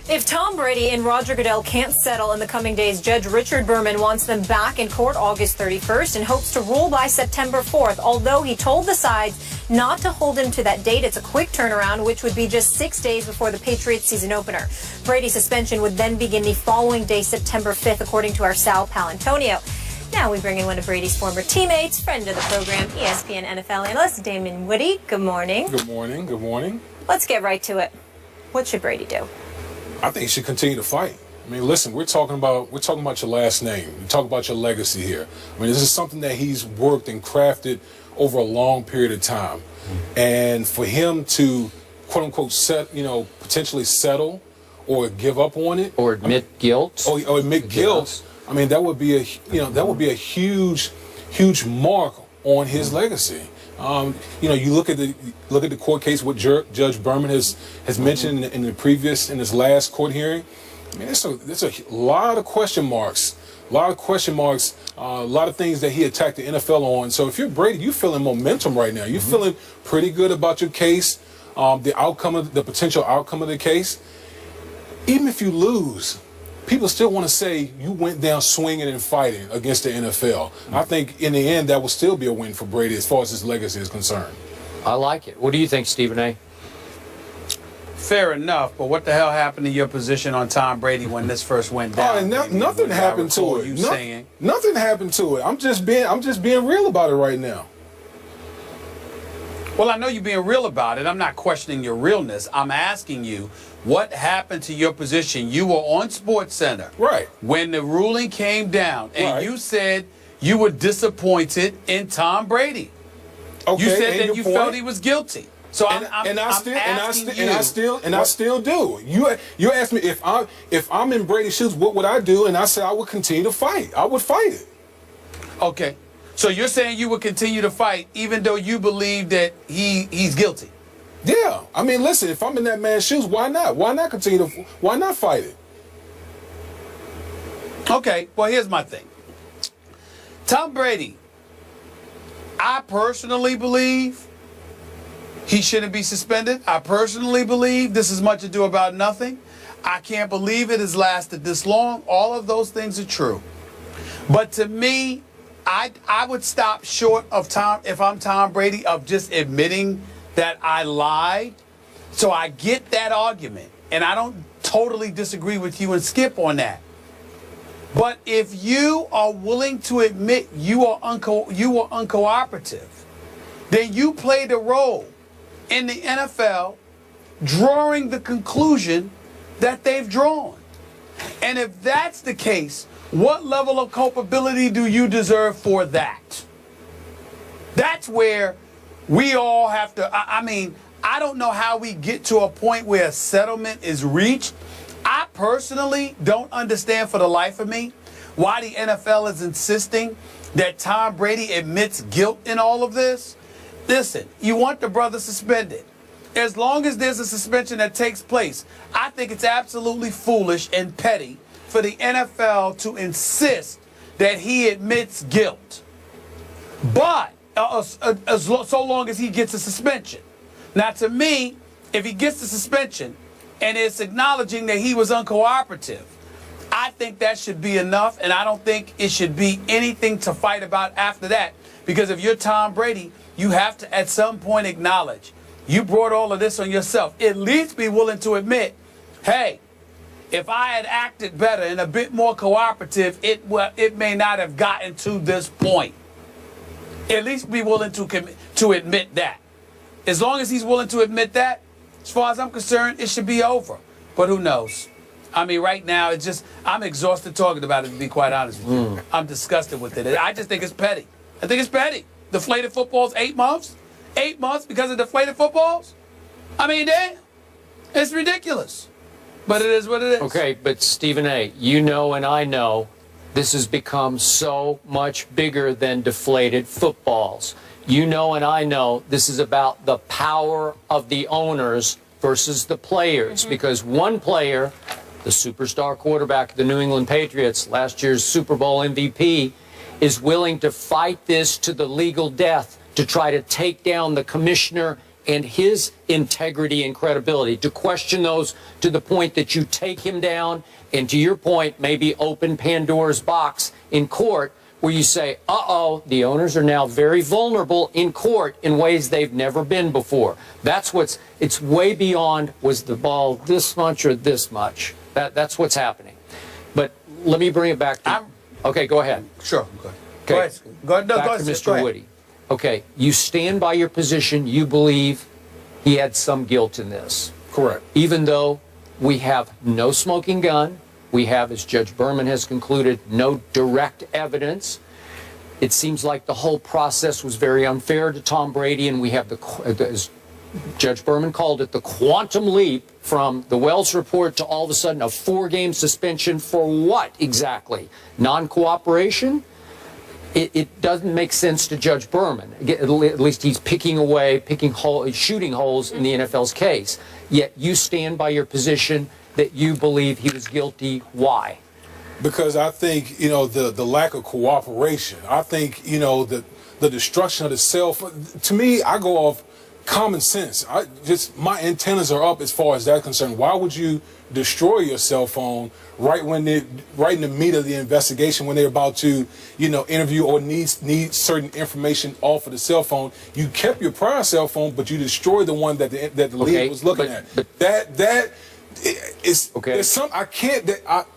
If Tom Brady and Roger Goodell can't settle in the coming days, Judge Richard Berman wants them back in court August 31st and hopes to rule by September 4th. Although he told the sides not to hold him to that date, it's a quick turnaround, which would be just 6 days before the Patriots season opener. Brady's suspension would then begin the following day, September 5th, according to our Sal Palantonio. Now we bring in one of Brady's former teammates, friend of the program, ESPN NFL analyst Damon Woody. Good morning. Good morning. Good morning. Let's get right to it. What should Brady do? I think he should continue to fight. I mean, listen, we're talking about your last name. We talk about your legacy here. I mean, this is something that he's worked and crafted over a long period of time, and for him to quote unquote potentially settle or give up on it or admit guilt or admit guilt. I mean, that would be a huge mark on his legacy. You look at the court case. What Judge Berman has mentioned in his last court hearing. I mean, there's a lot of question marks. A lot of things that he attacked the NFL on. So if you're Brady, you're feeling momentum right now. You're feeling pretty good about your case, the potential outcome of the case. Even if you lose, people still want to say you went down swinging and fighting against the NFL. I think in the end that will still be a win for Brady as far as his legacy is concerned. I like it. What do you think, Stephen A? Fair enough, but what the hell happened to your position on Tom Brady when this first went down? Nothing happened to it. Nothing happened to it. I'm just being real about it right now. Well, I know you're being real about it. I'm not questioning your realness. I'm asking you, what happened to your position? You were on SportsCenter. Right. When the ruling came down, and you said you were disappointed in Tom Brady. Okay. You said that you felt he was guilty. So I still do. You asked me if I'm in Brady's shoes, what would I do? And I said I would continue to fight. I would fight it. Okay. So you're saying you would continue to fight even though you believe that he's guilty? Yeah. I mean, listen, if I'm in that man's shoes, why not? Why not fight it? Okay. Well, here's my thing. Tom Brady, I personally believe he shouldn't be suspended. I personally believe this is much ado about nothing. I can't believe it has lasted this long. All of those things are true. But to me, I would stop short of if I'm Tom Brady, of just admitting that I lied. So I get that argument, and I don't totally disagree with you and Skip on that. But if you are willing to admit you were uncooperative, then you played a role in the NFL drawing the conclusion that they've drawn. And if that's the case, what level of culpability do you deserve for that? That's where we all have to, I mean, I don't know how we get to a point where a settlement is reached. I personally don't understand for the life of me why the NFL is insisting that Tom Brady admits guilt in all of this. Listen, you want the brother suspended. As long as there's a suspension that takes place, I think it's absolutely foolish and petty for the NFL to insist that he admits guilt. But so long as he gets a suspension. Now, to me, if he gets the suspension and it's acknowledging that he was uncooperative, I think that should be enough, and I don't think it should be anything to fight about after that. Because if you're Tom Brady, you have to at some point acknowledge you brought all of this on yourself. At least be willing to admit, hey, if I had acted better and a bit more cooperative, it may not have gotten to this point. At least be willing to admit that. As long as he's willing to admit that, as far as I'm concerned, it should be over. But who knows? I mean, right now, I'm exhausted talking about it, to be quite honest with you. I'm disgusted with it. I just think it's petty. I think it's petty. Deflated footballs, 8 months? 8 months because of deflated footballs? I mean, damn. It's ridiculous. But it is what it is. Okay, but Stephen A., you know and I know this has become so much bigger than deflated footballs. You know and I know this is about the power of the owners versus the players. Because one player, the superstar quarterback of the New England Patriots, last year's Super Bowl MVP, is willing to fight this to the legal death to try to take down the commissioner and his integrity and credibility, to question those to the point that you take him down and, to your point, maybe open Pandora's box in court where you say, uh-oh, the owners are now very vulnerable in court in ways they've never been before. That's what's, it's way beyond, was the ball this much or this much? That's what's happening. But let me bring it back to, okay, go ahead. Sure, go ahead. Okay. Go ahead. Go ahead. No, Back go to ahead. Mr. Go ahead. Woody. Okay, you stand by your position. You believe he had some guilt in this. Correct. Even though we have no smoking gun, we have, as Judge Berman has concluded, no direct evidence. It seems like the whole process was very unfair to Tom Brady, and we have, as Judge Berman called it, the quantum leap from the Wells report to all of a sudden a 4-game suspension for what exactly? Non-cooperation? It doesn't make sense to Judge Berman. At least he's picking away, shooting holes in the NFL's case. Yet you stand by your position that you believe he was guilty. Why? Because I think, you know, the lack of cooperation. I think, you know, the destruction of the cell phone. To me, I go off common sense. My antennas are up as far as that's concerned. Why would you destroy your cell phone right in the meat of the investigation, when they're about to, you know, interview or need certain information off of the cell phone? You kept your prior cell phone, but you destroyed the one that the league was looking at. That is okay. There's some I can't.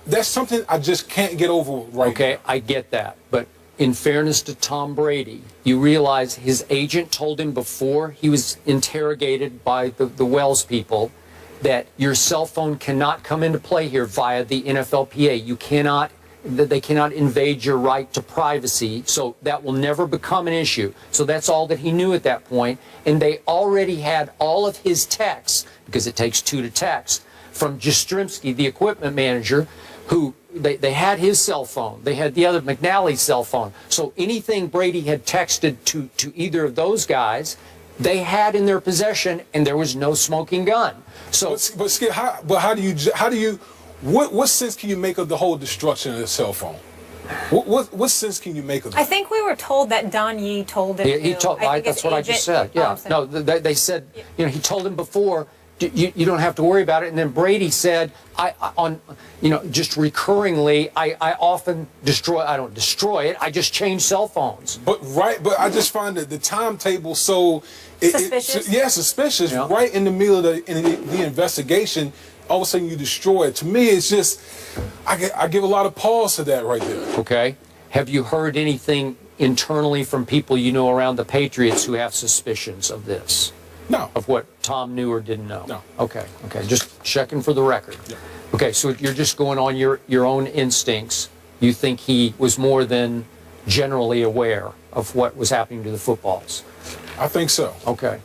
That's something I just can't get over right now. Okay, I get that, but in fairness to Tom Brady, you realize his agent told him before he was interrogated by the Wells people that your cell phone cannot come into play here via the NFLPA. You cannot, they cannot invade your right to privacy, so that will never become an issue. So that's all that he knew at that point, and they already had all of his texts, because it takes 2 to text, from Jastrzemski, the equipment manager, who they had his cell phone. They had the other McNally's cell phone. So anything Brady had texted to either of those guys, they had in their possession, and there was no smoking gun. So, but Skip, how do you what sense can you make of the whole destruction of the cell phone? What sense can you make of that? I think we were told that Don Yee told him. He told. That's what I just said. Yeah. No, they said. You know, he told him before. You don't have to worry about it. And then Brady said, just recurringly, I often destroy. I don't destroy it. I just change cell phones. But I just find that the timetable so suspicious. Suspicious. Yeah. Right in the middle of the investigation, all of a sudden you destroy it. To me, it's just I give a lot of pause to that right there. Okay. Have you heard anything internally from people you know around the Patriots who have suspicions of this? No. Of what Tom knew or didn't know? No. Okay. Okay. Just checking for the record. Yeah. Okay. So you're just going on your own instincts. You think he was more than generally aware of what was happening to the footballs? I think so. Okay.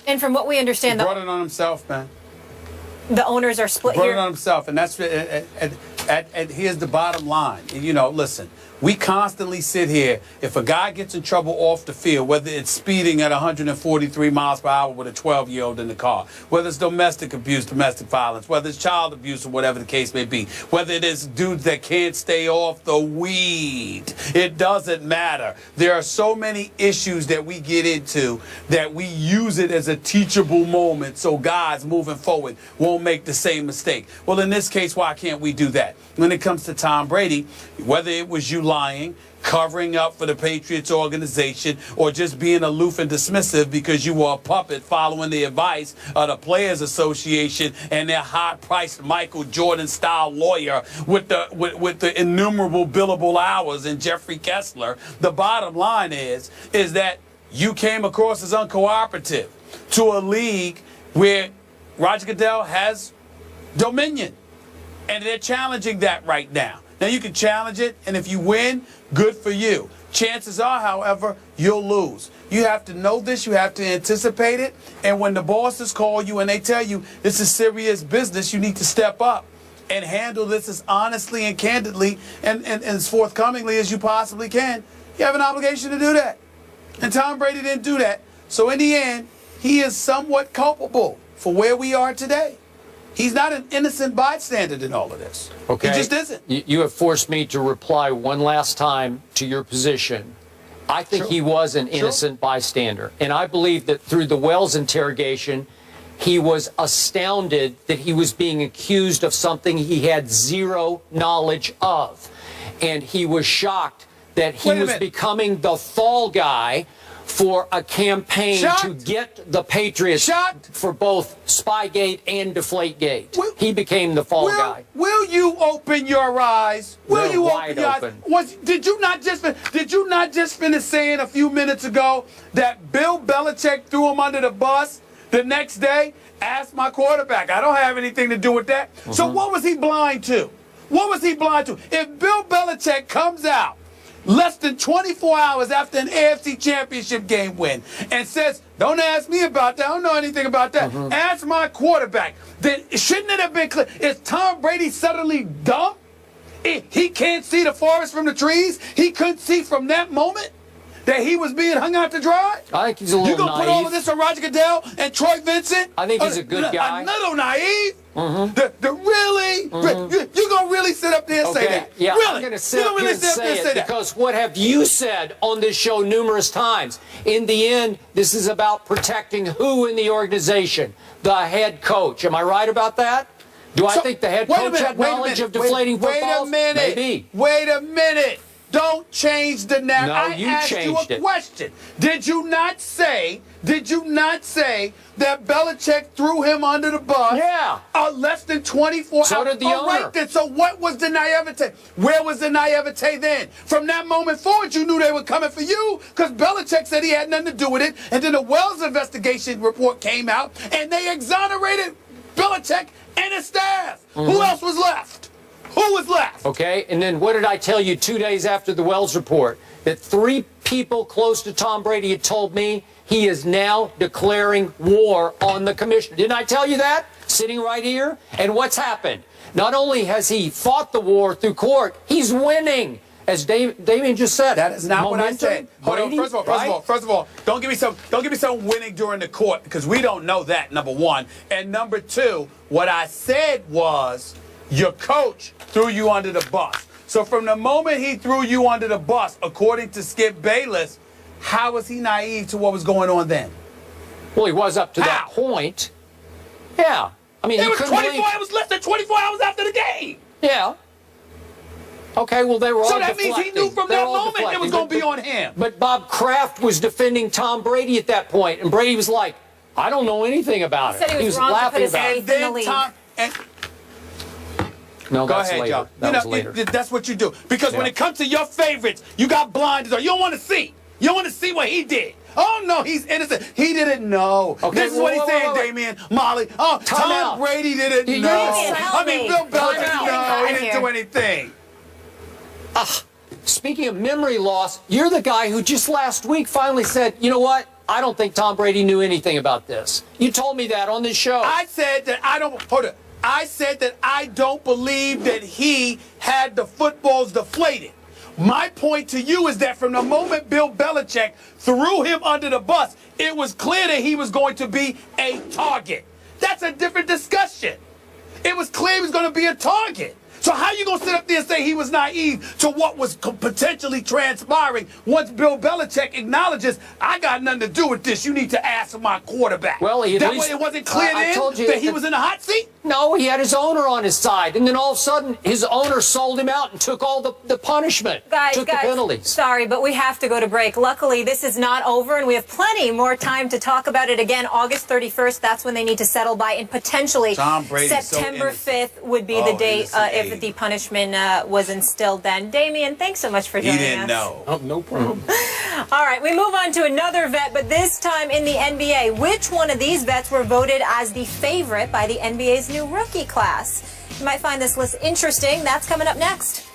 And from what we understand, he brought it on himself, man. The owners are split Brought here. it on himself, and that's and here's the bottom line. And, you know, listen. We constantly sit here. If a guy gets in trouble off the field, whether it's speeding at 143 miles per hour with a 12-year-old in the car, whether it's domestic abuse, domestic violence, whether it's child abuse or whatever the case may be, whether it is dudes that can't stay off the weed, it doesn't matter. There are so many issues that we get into that we use it as a teachable moment so guys moving forward won't make the same mistake. Well, in this case, why can't we do that? When it comes to Tom Brady, whether it was you lying, covering up for the Patriots organization, or just being aloof and dismissive because you were a puppet following the advice of the Players Association and their high-priced Michael Jordan-style lawyer with the innumerable billable hours and Jeffrey Kessler, the bottom line is that you came across as uncooperative to a league where Roger Goodell has dominion. And they're challenging that right now. Now, you can challenge it, and if you win, good for you. Chances are, however, you'll lose. You have to know this. You have to anticipate it. And when the bosses call you and they tell you this is serious business, you need to step up and handle this as honestly and candidly and as forthcomingly as you possibly can. You have an obligation to do that. And Tom Brady didn't do that. So in the end, he is somewhat culpable for where we are today. He's not an innocent bystander in all of this. Okay. He just isn't. You have forced me to reply one last time to your position. I think he was an innocent bystander. And I believe that through the Wells interrogation, he was astounded that he was being accused of something he had zero knowledge of. And he was shocked that he was becoming the fall guy for a campaign to get the Patriots for both Spygate and Deflategate. He became the fall guy. Will you open your eyes? Will They're you wide open your eyes? Did you not just finish saying a few minutes ago that Bill Belichick threw him under the bus the next day? Ask my quarterback. I don't have anything to do with that. So what was he blind to? What was he blind to? If Bill Belichick comes out less than 24 hours after an AFC championship game win and says, don't ask me about that, I don't know anything about that, ask my quarterback, then shouldn't it have been clear? Is Tom Brady suddenly dumb? He can't see the forest from the trees? He couldn't see from that moment that he was being hung out to dry? I think he's a little naive. You gonna put all of this on Roger Goodell and Troy Vincent? I think he's a good guy. A little naive? Really? You gonna really sit up there and say that? Yeah, really? I'm gonna sit up here and say it because what have you said on this show numerous times? In the end, this is about protecting who in the organization? The head coach. Am I right about that? Do I think the head coach had knowledge of deflating footballs? Maybe. Wait a minute. Don't change the narrative. No, you asked you a question. Did you not say that Belichick threw him under the bus? Yeah. Less than 24 hours. So did the owner. All right, then. So what was the naivete? Where was the naivete then? From that moment forward, you knew they were coming for you because Belichick said he had nothing to do with it. And then the Wells investigation report came out, and they exonerated Belichick and his staff. Who else was left? Who was left? Okay, and then what did I tell you 2 days after the Wells report? That 3 people close to Tom Brady had told me he is now declaring war on the commissioner. Didn't I tell you that? Sitting right here? And what's happened? Not only has he fought the war through court, he's winning. As Damien just said. That is not what I said. Hold on. First of all, don't give me some winning during the court because we don't know that, number one. And number two, what I said was your coach threw you under the bus. So from the moment he threw you under the bus, according to Skip Bayless, how was he naive to what was going on then? Well, he was up to that point. Yeah. I mean, it was less than 24 hours after the game. Yeah. Okay, well, they were all So that means he knew from that moment it was going to be on him. But Bob Kraft was defending Tom Brady at that point, and Brady was like, I don't know anything about it. He was laughing about it. No, go that's ahead, later. Joe. That was later. That's what you do. Because when it comes to your favorites, you got blinders on. You don't want to see. You don't want to see what he did. Oh, no, he's innocent. He didn't know. Okay, this is what he's saying, Damien, Molly. Oh, Tom Brady didn't know. I mean, Bill Belichick, no, he didn't do anything. Speaking of memory loss, you're the guy who just last week finally said, you know what? I don't think Tom Brady knew anything about this. You told me that on this show. I said that I said that I don't believe that he had the footballs deflated. My point to you is that from the moment Bill Belichick threw him under the bus, it was clear that he was going to be a target. That's a different discussion. It was clear he was going to be a target. So how you going to sit up there and say he was naive to what was potentially transpiring once Bill Belichick acknowledges, I got nothing to do with this. You need to ask my quarterback. Well, that way it wasn't clear then that he was in the hot seat? No, he had his owner on his side. And then all of a sudden, his owner sold him out and took all the punishment. Took the penalties. Sorry, but we have to go to break. Luckily, this is not over, and we have plenty more time to talk about it again. August 31st, that's when they need to settle by, and potentially September 5th would be the date if the punishment was instilled then. Damien, thanks so much for joining us. He didn't know. Oh, no problem. All right, we move on to another vet, but this time in the NBA. Which one of these vets were voted as the favorite by the NBA's new rookie class? You might find this list interesting. That's coming up next.